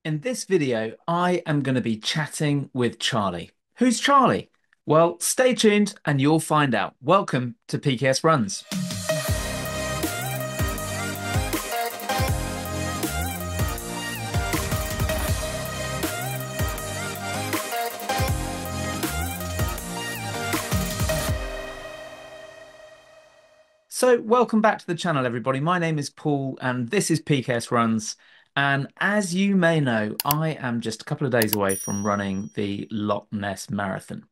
In this video, I am going to be chatting with Charlie. Who's Charlie? Well, stay tuned and you'll find out. Welcome to PKS Runs. So, welcome back to the channel, everybody. My name is Paul and this is PKS Runs. And as you may know, I am just a couple of days away from running the Loch Ness Marathon.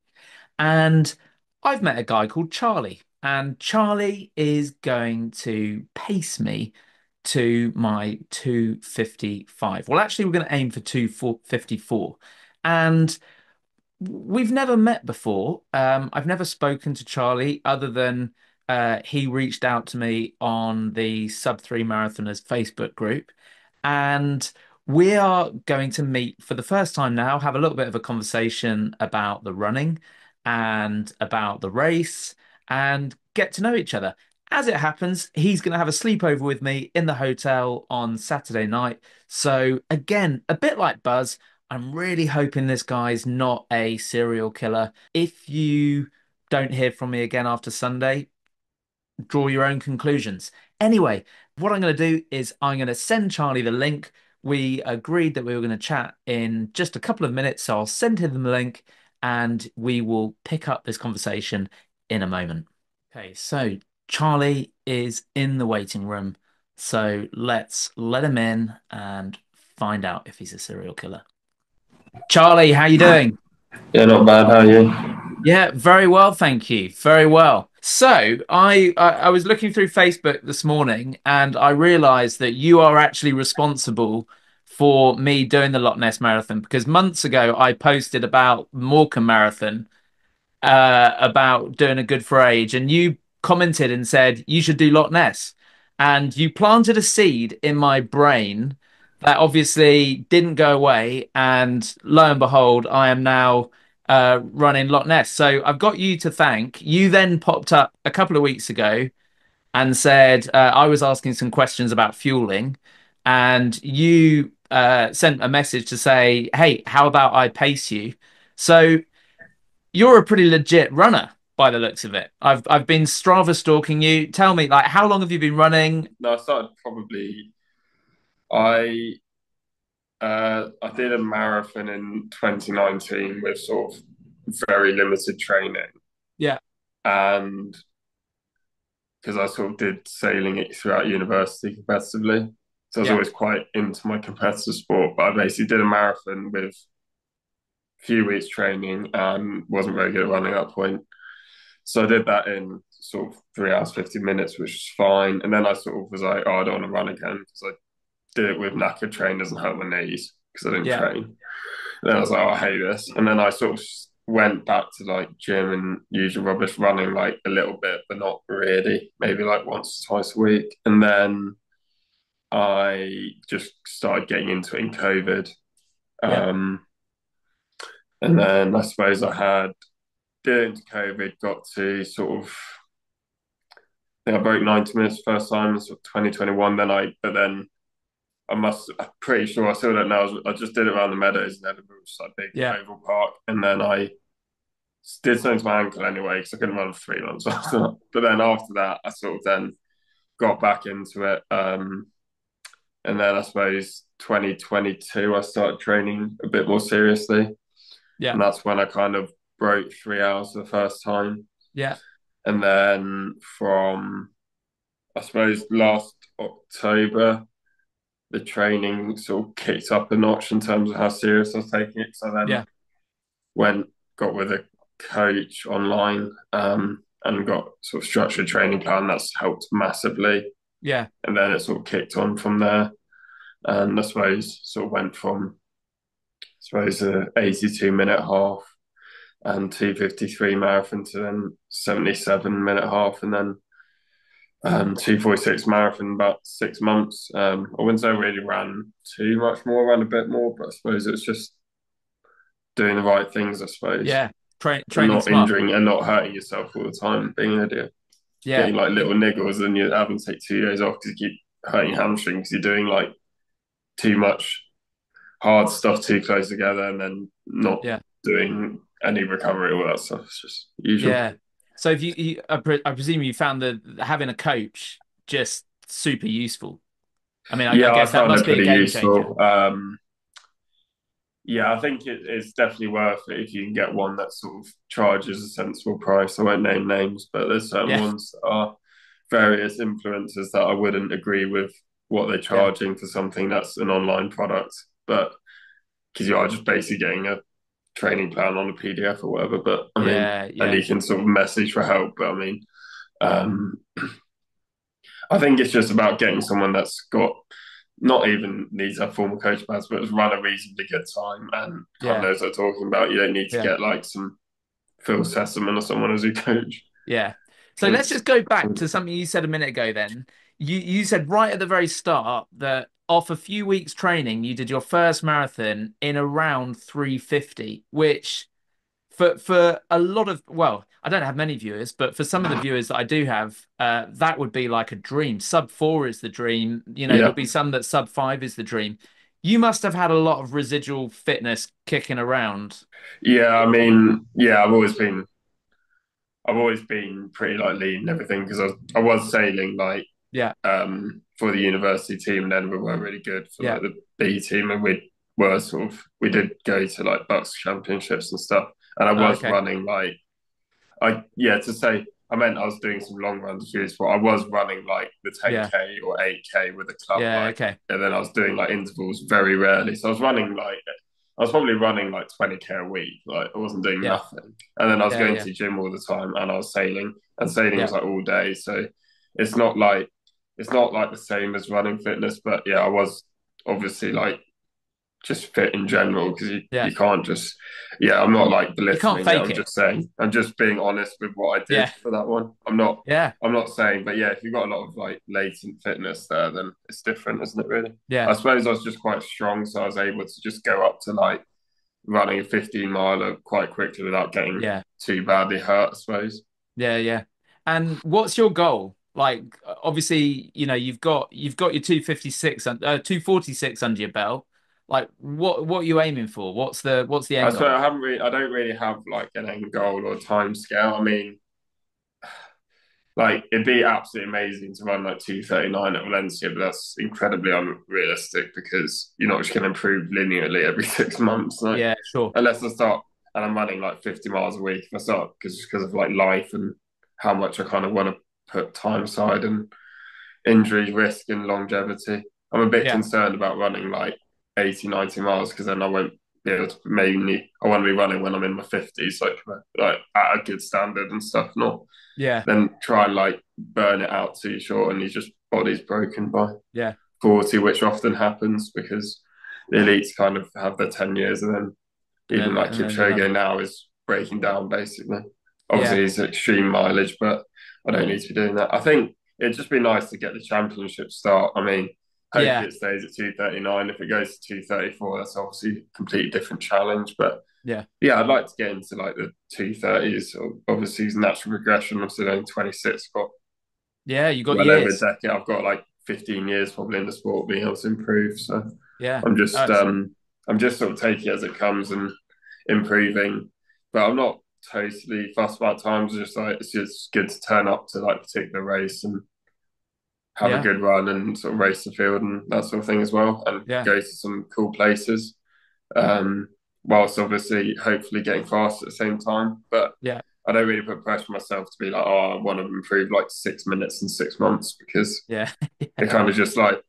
And I've met a guy called Charlie, and Charlie is going to pace me to my 2:55. Well, actually, we're going to aim for 2:54. And we've never met before. I've never spoken to Charlie other than he reached out to me on the Sub-3 Marathoners Facebook group. And we are going to meet for the first time now, have a little bit of a conversation about the running and about the race and get to know each other. As it happens, he's going to have a sleepover with me in the hotel on Saturday night. So, again, a bit like Buzz. I'm really hoping this guy's not a serial killer. If you don't hear from me again after Sunday, draw your own conclusions. Anyway, what I'm going to do is I'm going to send Charlie the link. We agreed that we were going to chat in just a couple of minutes, so I'll send him the link and we will pick up this conversation in a moment. Okay, so Charlie is in the waiting room, so let's let him in and find out if he's a serial killer. Charlie, how you doing? Yeah, not bad. How are you? Yeah, very well, thank you. Very well. So, I was looking through Facebook this morning and I realized that you are actually responsible for me doing the Loch Ness Marathon because months ago I posted about Morecambe Marathon, about doing a good for age, and you commented and said you should do Loch Ness, and you planted a seed in my brain that obviously didn't go away, and lo and behold, I am now running Loch Ness. So I've got you to thank. You then popped up a couple of weeks ago and said I was asking some questions about fueling, and you sent a message to say, "Hey, how about I pace you?" So you're a pretty legit runner by the looks of it. I've been Strava stalking you. Tell me, like, how long have you been running? No, I started probably. I did a marathon in 2019 with sort of very limited training, Yeah, and because I sort of did sailing it throughout university competitively, so I was yeah, always quite into my competitive sport. But I basically did a marathon with a few weeks training and wasn't very good at running at that point. So I did that in sort of 3 hours 50 minutes, which was fine. And then I sort of was like, oh, I don't want to run again because I did it with knackered trainers and hurt my knees because I didn't yeah, train. And then I was like, oh, I hate this. And then I sort of went back to like gym and usual rubbish running like a little bit, but not really, maybe like once or twice a week. And then I just started getting into it in COVID. yeah, Um, and then I suppose I had did it into COVID, got to sort of I think I broke 90 minutes the first time in sort of 2021. But then I'm pretty sure I still don't know. I just did it around the Meadows in Edinburgh, which is like a big yeah, oval park. And then I did something to my ankle anyway, because I couldn't run for 3 months after that. But then after that, I sort of then got back into it. And then I suppose 2022, I started training a bit more seriously. yeah, And that's when I kind of broke 3 hours for the first time. yeah, And then from, I suppose, last October, the training sort of kicked up a notch in terms of how serious I was taking it. So then yeah, went, got with a coach online, and got sort of structured training plan that's helped massively. yeah, And then it sort of kicked on from there. And I suppose sort of went from, I suppose, a 82-minute half and 2:53 marathon to then 77-minute half and then 2:46 marathon in about 6 months. I wouldn't say I really ran too much more, ran a bit more, but I suppose it was just doing the right things, I suppose, yeah. and Training not smart. injuring and not hurting yourself all the time, being an idiot, Yeah, getting like little niggles, and you're having to take 2 days off because you keep hurting your hamstring because you're doing like too much hard stuff too close together and then not Yeah. doing any recovery, all that stuff. It's just usual. Yeah. So if I presume you found that having a coach just super useful. I mean, I Yeah, I guess that found must it be a pretty game changer. useful. Yeah, I think it's definitely worth it if you can get one that sort of charges a sensible price. I won't name names, but there's certain Yeah. ones that are various influencers that I wouldn't agree with what they're Yeah. charging for something that's an online product. But because you are just basically getting a training plan on a PDF or whatever. But I mean, Yeah. and Yeah. you can sort of message for help. But I mean, um, I think it's just about getting someone that's got not even needs a formal coach pass, but has run a reasonably good time and kind of Yeah. knows what they're talking about. You don't need to Yeah. get like some Phil Sessamon or someone as your coach. Yeah. So let's Because just go back to something you said a minute ago then. You said right at the very start that off a few weeks training, you did your first marathon in around 350, which for a lot of, well, I don't have many viewers, but for some of the viewers that I do have, that would be like a dream. Sub 4 is the dream. There'll yeah, be some that Sub 5 is the dream. You must have had a lot of residual fitness kicking around. yeah. I mean, yeah, I've always been pretty like lean and everything because I was sailing like Yeah, for the university team in Edinburgh were really good for yeah. like the B team and we did go to like Bucks championships and stuff and I Oh, was okay. running like I yeah to say I meant I was doing some long runs a few years before I was running like the Yeah, 10K or 8K with a club yeah. like Okay. and then I was doing like intervals very rarely so I was probably running like 20K a week like I wasn't doing Yeah, nothing and then I was yeah, going yeah, to the gym all the time and I was sailing and sailing was yeah, like all day so it's not like it's not like the same as running fitness but yeah I was obviously like just fit in general because yeah. you can't just yeah I'm not like You can't belittling it fake I'm it. just saying I'm just being honest with what I did Yeah, for that one yeah, I'm not saying but yeah if you've got a lot of like latent fitness there then it's different isn't it really yeah, I suppose I was just quite strong so I was able to just go up to like running a 15 miler quite quickly without getting yeah, too badly hurt I suppose. yeah, yeah. And what's your goal? Like, obviously, you've got your 256 and 246 under your belt. Like, what are you aiming for? What's the I end suppose goal? I don't really have like an end goal or time scale I mean like it'd be absolutely amazing to run like 2:39 at Valencia, but that's incredibly unrealistic because you're not just going to improve linearly every 6 months. Like Yeah, sure. unless I start and I'm running like 50 miles a week, if I start because of like life and how much I kind of want to put time aside and injury risk and longevity. I'm a bit Yeah, concerned about running like 80, 90 miles because then I won't be able to mainly I want to be running when I'm in my 50s, like at a good standard and stuff, not yeah, then try and like burn it out too short and your just body's broken by yeah. 40, which often happens because the elites kind of have their 10 years and then And even then like and then they're Kipchoge done. now is breaking down basically. Yeah, Obviously, he's extreme mileage, but I don't need to be doing that. I think it'd just be nice to get the championship start. I mean, hopefully yeah, it stays at 2:39. If it goes to 2:34, that's obviously a completely different challenge. But yeah, yeah, I'd like to get into like the 2:30s. Obviously, it's natural progression. I'm still only 26, got yeah. You got well over a years. decade. I've got like 15 years probably in the sport being able to improve. So Yeah. I'm Oh, just it's, um I'm just sort of taking it as it comes and improving. But I'm not totally fussed about times. It's just like it's just good to turn up to like a particular race and have a yeah, good run and sort of race the field and that sort of thing as well, and yeah, go to some cool places. Um, whilst obviously hopefully getting fast at the same time. But yeah, I don't really put pressure on myself to be like, oh, I want to improve like 6 minutes in 6 months because yeah, it kind of just like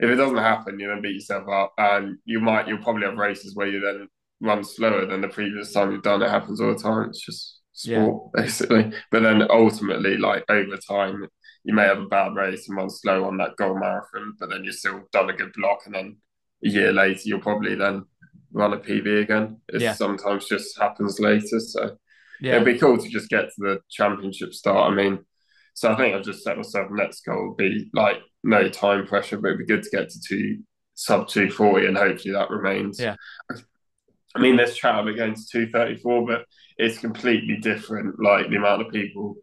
if it doesn't happen, you then beat yourself up, and you'll probably have races where you then run slower than the previous time you've done. It happens all the time. It's just yeah, sport basically. But then ultimately, like over time, you may have a bad race and run slow on that goal marathon, but then you've still done a good block, and then a year later, you'll probably then run a PB again. It yeah, sometimes just happens later, so it'd yeah, be cool to just get to the championship start. I mean, so I think I've just set myself next goal would be like no time pressure, but it'd be good to get to sub 240 and hopefully that remains. yeah, I mean, there's chat of it going to 234, but it's completely different. Like the amount of people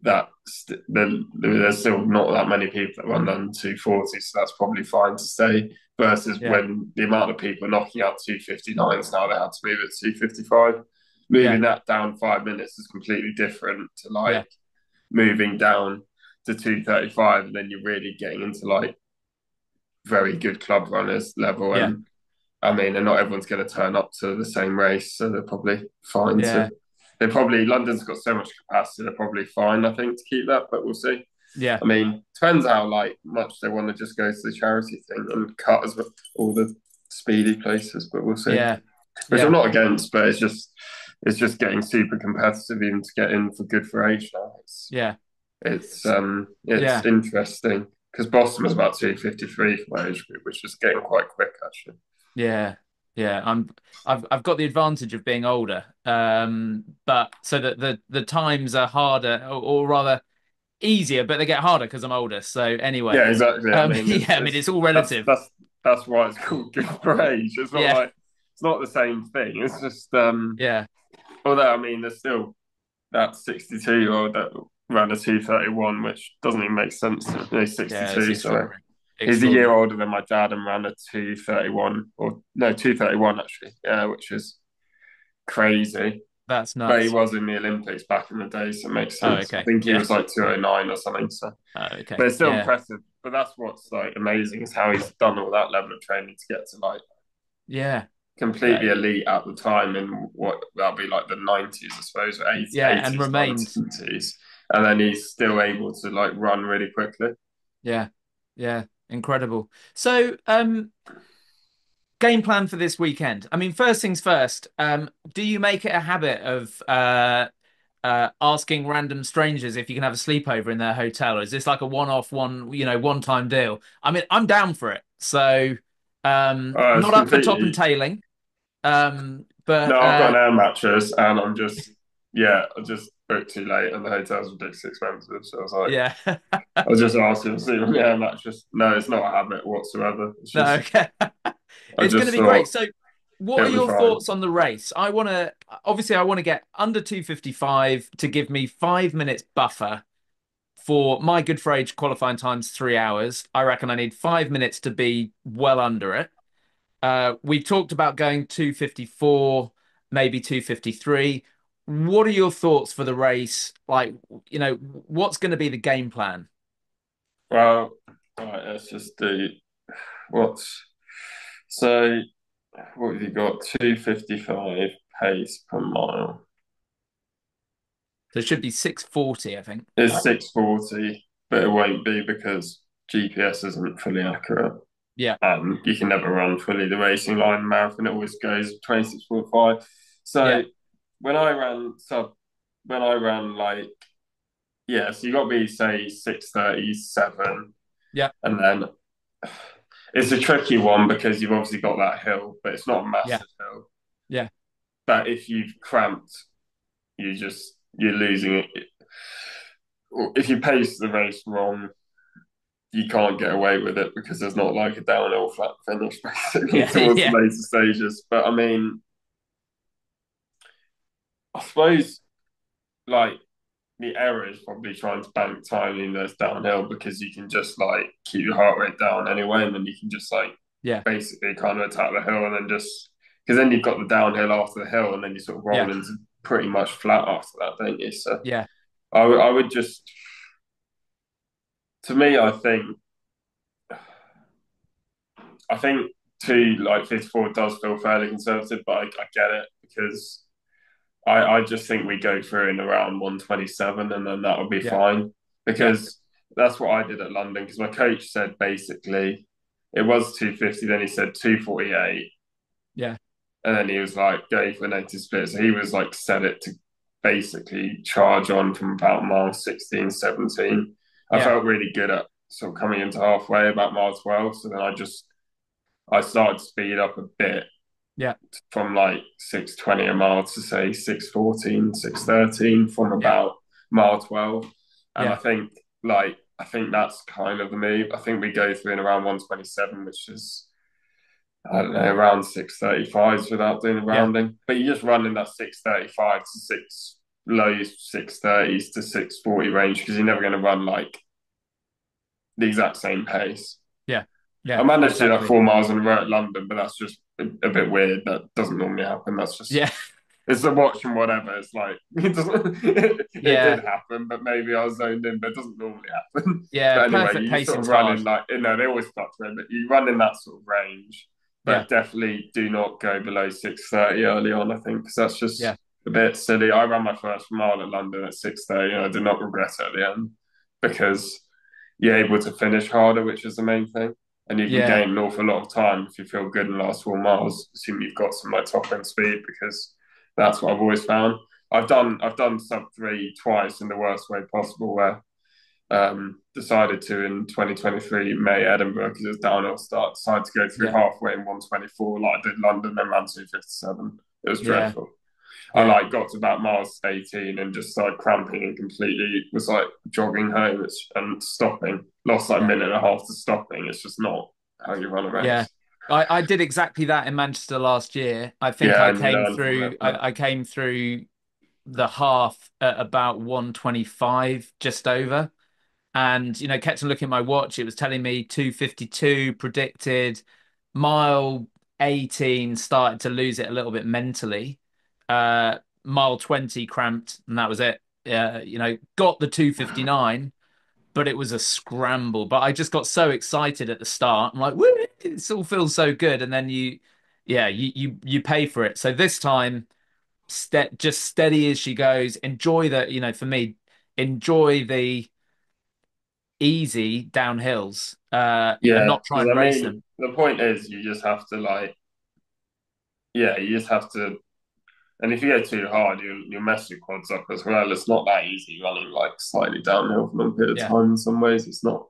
there's still not that many people that run under 240, so that's probably fine to stay. Versus Yeah. when the amount of people are knocking out 259s now, they had to move it to 255. Yeah. Moving that down 5 minutes is completely different to Yeah. like moving down to 235, and then you're really getting into like very good club runners level. Yeah. And I mean, and not everyone's going to turn up to the same race, so they're probably fine Yeah. to. They probably London's got so much capacity, they're probably fine, I think, to keep that, but we'll see. Yeah. I mean, depends how like much they want to just go to the charity thing and cut as well all the speedy places, but we'll see. Yeah. Which I'm Yeah. not against, but it's just getting super competitive even to get in for good for age now. Yeah. It's Yeah. interesting because Boston was about 253 for my age group, which is getting quite quick actually. Yeah. Yeah. I've got the advantage of being older. But so that the times are harder or rather easier, but they get harder because I'm older. So anyway. Yeah, exactly. I mean, Yeah, I mean it's all relative. that's why it's called good for age. It's not Yeah. like it's not the same thing. It's just Yeah. although I mean, there's still that 62-year-old that ran a 231, which doesn't even make sense. No, Yeah, it's 62. Sorry, extraordinary. he's a year Extraordinary. older than my dad and ran a 231, or no, 231 actually. Yeah, which is crazy. That's But he nuts. was in the Olympics back in the day, so it makes Oh, sense. I okay. think he Yeah. was like 209 or something. So, Oh, but okay. it's still Yeah. impressive. But that's what's like amazing is how he's done all that level of training to get to like Yeah. completely That, elite at the time in what that'll be like the 90s, I suppose, or yeah, and 80s, remained. 90s. And then he's still able to like run really quickly. Yeah. Yeah. Incredible. So, game plan for this weekend. I mean, first things first, do you make it a habit of asking random strangers if you can have a sleepover in their hotel, or is this like a one-off, one-time deal? I mean, I'm down for it. So, It's not up for top and completely tailing, no, but I've got an air mattress and I just booked too late and the hotel's ridiculously expensive. So I was like, yeah. I was just asking to see my air mattress. No, it's not a habit whatsoever. It's No, just okay. I It's going to just be great. thought So, what are it'll be your fine. thoughts on the race? I want to get under 255 to give me 5 minutes buffer for my good for age qualifying time's 3 hours. I reckon I need 5 minutes to be well under it. We talked about going 254, maybe 253. What are your thoughts for the race? Like, what's going to be the game plan? Well, right, let's just do what's so what have you got? 255 pace per mile. So it should be 640, I think. It's 640, but it won't be because GPS isn't fully accurate. Yeah, And you can never run fully the racing line marathon. It always goes 26.5. yeah, So when I ran sub, when I ran like, yeah, so you got me say 637. yeah, And then it's a tricky one because you've obviously got that hill, but it's not a yeah, massive hill. yeah, But if you've cramped, you're losing it. If you pace the race wrong, you can't get away with it because there's not like a downhill flat finish basically yeah, towards the yeah, later stages. But I mean, I suppose like the error is probably trying to bank time in those downhill because you can just like keep your heart rate down anyway, and then you can just like yeah, basically kind of attack the hill and then just because then you've got the downhill after the hill and then you sort of roll yeah, into pretty much flat after that, don't you? So yeah, I would just, to me, I think 2 like 54 does feel fairly conservative, but I get it because I just think we go through in around 127 and then that would be yeah, fine yeah, because that's what I did at London because my coach said basically it was 250, then he said 248, yeah, and then he was like go for a negative split. So he was like set it to basically charge on from about mile 16, 17. I yeah, felt really good at sort of coming into halfway about mile 12. So then I started to speed up a bit yeah, from like 620 a mile to say 614, 613 from yeah, about mile 12. And yeah, I think that's kind of the move. I think we go through in around 127, which is I don't know, around 635s without doing the yeah, rounding. But you're just running that 635 to 6. low 6:30s to 6:40 range because you're never going to run like the exact same pace. Yeah. I Yeah, managed to do like exactly. 4 miles in a row at London, but that's just a bit weird. That doesn't normally happen. That's just Yeah. it's the watch and whatever. It's like it doesn't. It did Yeah. happen, but maybe I was zoned in. But it doesn't normally happen. Yeah. But anyway, Perfect you sort of pacing's run hard. in like they always fluctuate, but you run in that sort of range. Yeah. But definitely do not go below 6:30 early on. I think because that's Yeah. just a bit silly. I ran my first mile at London at 6:30, and I did not regret it at the end because you're able to finish harder, which is the main thing, and you can Yeah. gain an awful lot of time if you feel good in the last 4 miles, assuming you've got some like top end speed, because that's what I've always found. I've done sub 3 twice in the worst way possible, where decided to in 2023 May Edinburgh because it was downhill start. Decided to go through Yeah. halfway in 124 like I did London, then ran 257. It was Yeah. dreadful. I Yeah. like got to about miles 18 and just started cramping and completely was like jogging home and stopping. Lost like a Yeah. minute and a half to stopping. It's just not how you run a Yeah. race. I did exactly that in Manchester last year. I think Yeah, I and you came learn from it. through But I came through the half at about 125, just over. And kept on looking at my watch. It was telling me 252 predicted. Mile 18 started to lose it a little bit mentally. Mile 20 cramped, and that was it. Got the 259, but it was a scramble. But I just got so excited at the start. I'm like, woo, it all feels so good. And then yeah, you pay for it. So this time, just steady as she goes. Enjoy for me, enjoy the easy downhills, and yeah, not try because and I race mean, them. the point is you just have to like, yeah, you just have to. And if you go too hard, you'll mess your quads up as well. It's not that easy running like slightly downhill for a long period of Yeah, time. In some ways, it's not.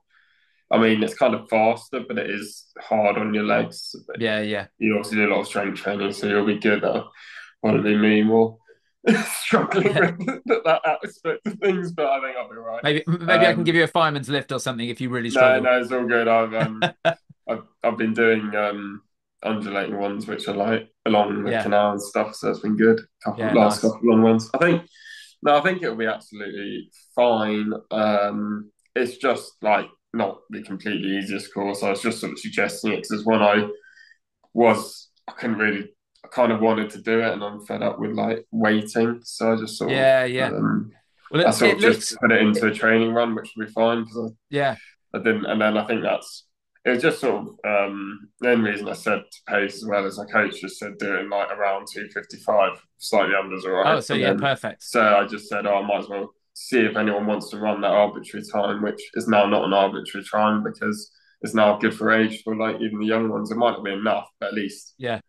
I mean, it's kind of faster, but it is hard on your legs. But yeah, yeah, you obviously do a lot of strength training, so you'll be good. Probably me more struggling yeah. with that aspect of things, but I think I'll be all right. Maybe I can give Um, you a fireman's lift or something if you really no, struggle. no, it's all good. I've been doing undulating ones, which are like along the Yeah, canal and stuff. So it's been good. yeah, Last nice. couple of long ones. I think no, I think it'll be absolutely fine. It's just like not the completely easiest course. I was just sort of suggesting it because it's one I couldn't really, I kind of wanted to do it, and I'm fed up with like waiting. So I just sort Yeah, yeah. of, Well, I it sort of just looks, put it it, into a training run, which will be fine because yeah, I didn't, and then I think it was just sort of the only reason I said to pace as well as my coach just said do it in like around 2:55, slightly under's all oh, right. so And yeah, then perfect. so I just said, oh, I might as well see if anyone wants to run that arbitrary time, which is now not an arbitrary time because it's now good for age for like even the young ones. It might not be enough, but at least Yeah,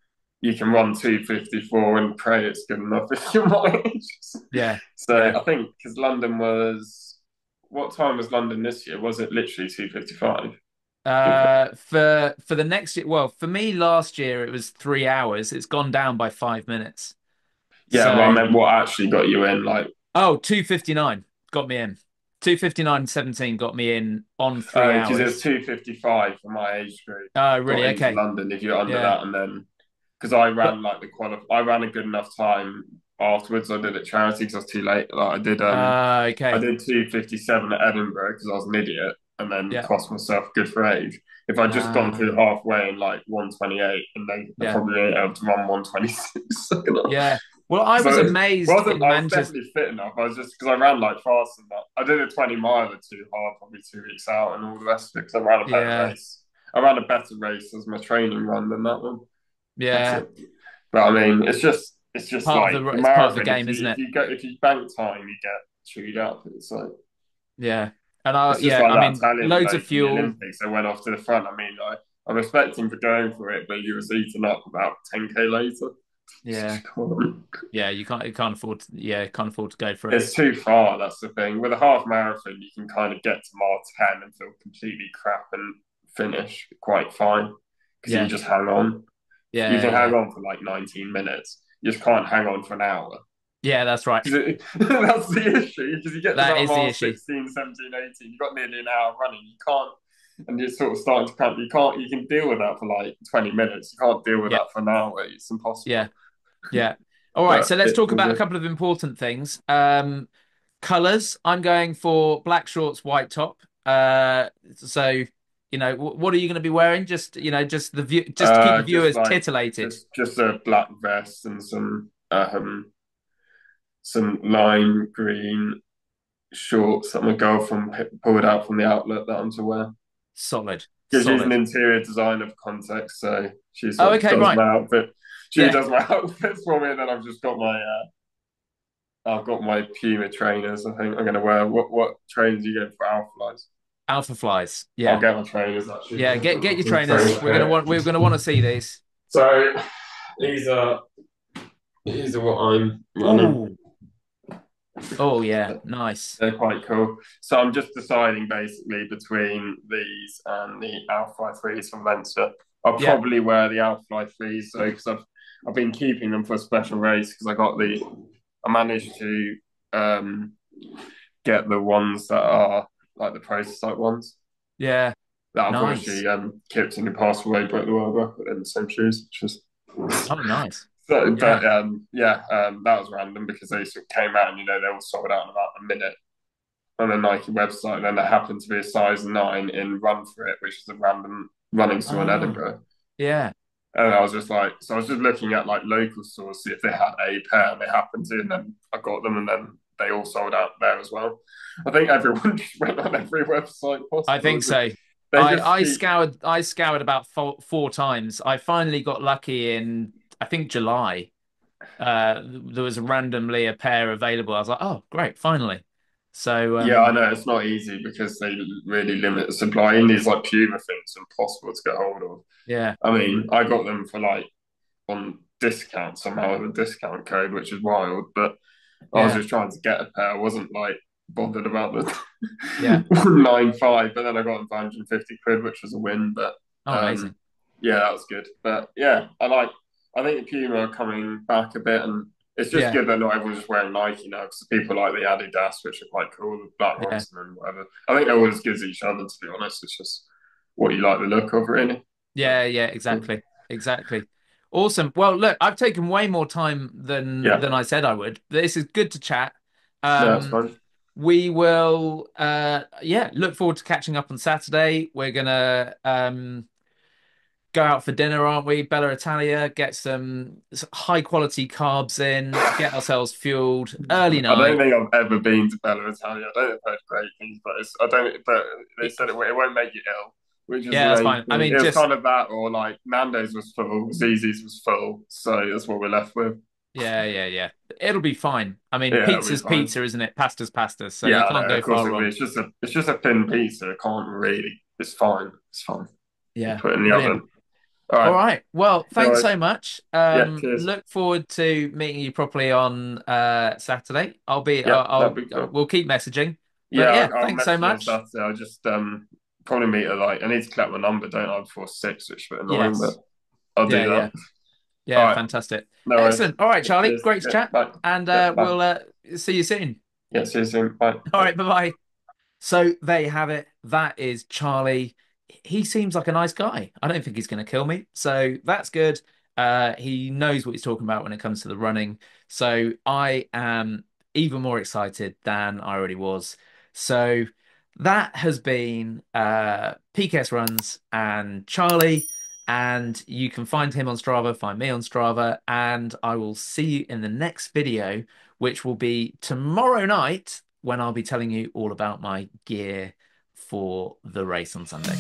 you can run 2:54 and pray it's good enough if you're my age. yeah, So yeah. I think because London was, what time was London this year? Was it literally 2:55? For the next year, well, for me last year it was 3 hours. It's gone down by 5 minutes. Yeah, well, I So, meant what actually got you in, like, 2:59 got me in. 2:59:17 got me in on three because it was hours. 2:55 for my age group. Oh, Got really? into Okay. London if you're under Yeah. that, and then because I But ran like I ran a good enough time afterwards. I did it charity because I was too late. Like I okay. did 2:57 at Edinburgh because I was an idiot, and then Yeah. cost myself good for age. If I'd just gone through Uh, halfway in like 1:28, and I yeah. probably ain't able to run 1:26. Yeah. Well, I was So it amazed wasn't. in I was Manchester. definitely fit enough. I was just because I ran like fast and that. I did a 20 miler too hard, probably 2 weeks out, and all the rest of it because I ran a better Yeah. race. I ran a better race as my training run than that one. That's Yeah. it. But I mean, it's just Part of like the the it's part of the marathon. game, isn't it? If you bank time, you get chewed up. Yeah. And It's just yeah, like I that mean, Italian loads bloke of in the fuel. Olympics that went off to the front. I mean, I respect him for going for it, but he was eaten up about 10K later. Yeah. Yeah, you can't afford to, yeah, can't afford to go for it. It's too far. That's the thing. With a half marathon, you can kind of get to mile 10 and feel completely crap and finish quite fine because you can Yeah. just hang on. You Yeah, can hang yeah. on for like 19 minutes. You just can't hang on for an hour. Yeah, that's right. That's the issue because you get to That about is the mile issue. 16, 17, 18. You've got nearly an hour running. You can't, and you're sort of starting to cramp. You can deal with that for like 20 minutes. You can't deal with Yeah. that for an hour. It's Yeah. impossible. Yeah. All right, but so let's it's talk all about a good. couple of important things. Colors. I'm going for black shorts, white top. So what are you going to be wearing? Just just the view, just to keep the Just viewers like titillated. just a black vest and some lime green shorts that my girlfriend pulled out from the outlet that I'm to wear. Solid, Because she's an solid. interior designer for context, so she Oh, sort of okay, does right. my outfit. She Yeah, does my outfits for me, and then I've got my Puma trainers. I think I'm gonna wear. What trainers are you going for Alphalize? alpha flies. I'll Yeah, get my trainers actually. yeah. Get your trainers. Trainer fit. We're gonna want to see these. So these are these are what I'm running. Oh, oh yeah, nice. They're quite cool. So I'm just deciding basically between these and the Alpha 3s from Venture. I'll Yeah, probably wear the Alpha 3s though because I've been keeping them for a special race because I managed to um, get the ones that are like the prototype ones yeah, that nice. unfortunately Kipton passed away, broke the world record in the same shoes, which was Oh, nice. so, Yeah, but yeah, that was random because they sort of came out and they all sold out in about a minute on a Nike website, and then there happened to be a size 9 in Run For It, which is a random running store in oh, Edinburgh. yeah, And I was just like, so I was just looking at like local stores, see if they had a pair, and they happened to, and then I got them, and then they all sold out there as well. I think everyone just went on every website I possible. think so. They just keep, I scoured about four times. I finally got lucky in I think July. There was randomly a pair available. I was like, oh, great, finally. So yeah, I know it's not easy because they really limit the supply. In these like Puma things, impossible to get hold of. yeah, I mean, I got them for like on discount somehow with a discount code, which is wild. But I was yeah, just trying to get a pair. I wasn't like bothered about the yeah. 195, but then I got them for 150 quid, which was a win. But Oh, um, amazing. yeah, that was good. But yeah, I think the Puma are coming back a bit, and it's just Yeah, good that not everyone's just wearing Nike now because people like the Adidas, which are quite cool, the black yeah, ones, and then whatever. I think they're all as good as each other, to be honest. It's just what you like the look of, really. But yeah, yeah. cool. Exactly, exactly. Awesome. Well, look, I've taken way more time Yeah, than I said I would. This is good to chat. no, that's Um, fine. we will, yeah, look forward to catching up on Saturday. We're gonna go out for dinner, aren't we? Bella Italia, get some high quality carbs in, get ourselves fueled. Early I don't night. think I've ever been to Bella Italia. I don't think I've heard great things, but I don't. But they said it won't make you ill, which is the Yeah, that's main fine. I thing. mean, It was just kind of that, or like Nando's was full, Zzz's was full, so that's what we're left with. yeah, yeah, yeah. It'll be fine. I mean, Yeah, it'll be pizza's fine. pizza, isn't it? Pasta's pasta, so Yeah, you I can't know. go Of course far it'll be. wrong. It's just a thin pizza. It can't really. It's fine. It's fine. You Yeah, put it in the brilliant. oven. All All right. right. Well, No thanks worries. so much. Yeah. Cheers. Look forward to meeting you properly on Saturday. Yeah, that'd be cool. We'll keep messaging. Yeah, But yeah, I'll thanks so message you on much. Saturday. I'll just probably meet her like I need to collect my number, don't I, before 6, which is a bit annoying, but Yes. I'll Yeah, do yeah. that. All Yeah, right, fantastic. no worries. Excellent. All right, Charlie. Cheers. Great to Yeah, chat. bye. And Yeah, bye. we'll see you soon. Yeah, see you soon. Bye. All Bye. right, bye-bye. So there you have it. That is Charlie. He seems like a nice guy. I don't think he's going to kill me. So that's good. He knows what he's talking about when it comes to the running. So I am even more excited than I already was. So that has been PKS Runs and Charlie. And you can find him on Strava, find me on Strava, and I will see you in the next video, which will be tomorrow night when I'll be telling you all about my gear for the race on Sunday.